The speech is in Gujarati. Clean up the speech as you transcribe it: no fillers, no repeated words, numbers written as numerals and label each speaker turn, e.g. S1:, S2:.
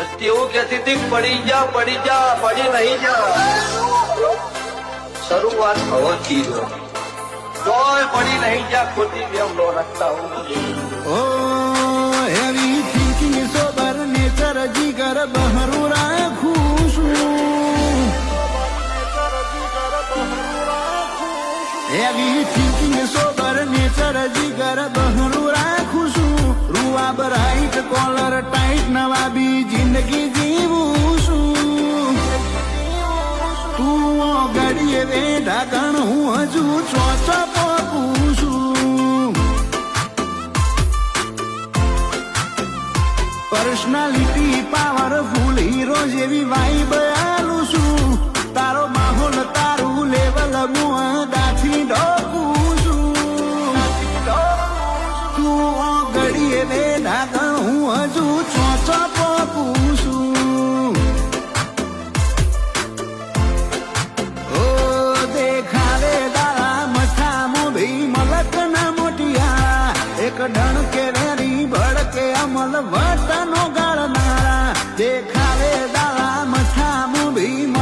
S1: એવું કહેતી હતી પડી જા પડી નહીં જા શરૂઆત હોવાથી તોય પડી નહીં જા ખોટી બેમ નો રખતા
S2: ઓ હેવી થિંકિંગ સોબર નેચર જીગર બહરું રાખું છું હેવી થિંકિંગ સોબર નેચર જીગર બહરું રાખું છું રૂઆ બ્રાઇટ કોલર ટાઈટ નવાબી જિંદગી જીવું છું તું ગડીએ વે ઢાકણ હું હજુ ચોચો પોકું છું પર્સનાલિટી પાવરફુલ હીરો જેવી વાઈબ આલું છું તારો માહોલ તારું લેવલ મુઆદાથી ઢોકું છું તું ગડીએ વે ઢાકણ હું હજુ ચોચો પોકું છું ઓ દેખાવે દાડા મથા મોભી મલક ના મોટિયા એક ડણ કે વેરી ભડકે અમલ વતનો ગાળનારા દેખા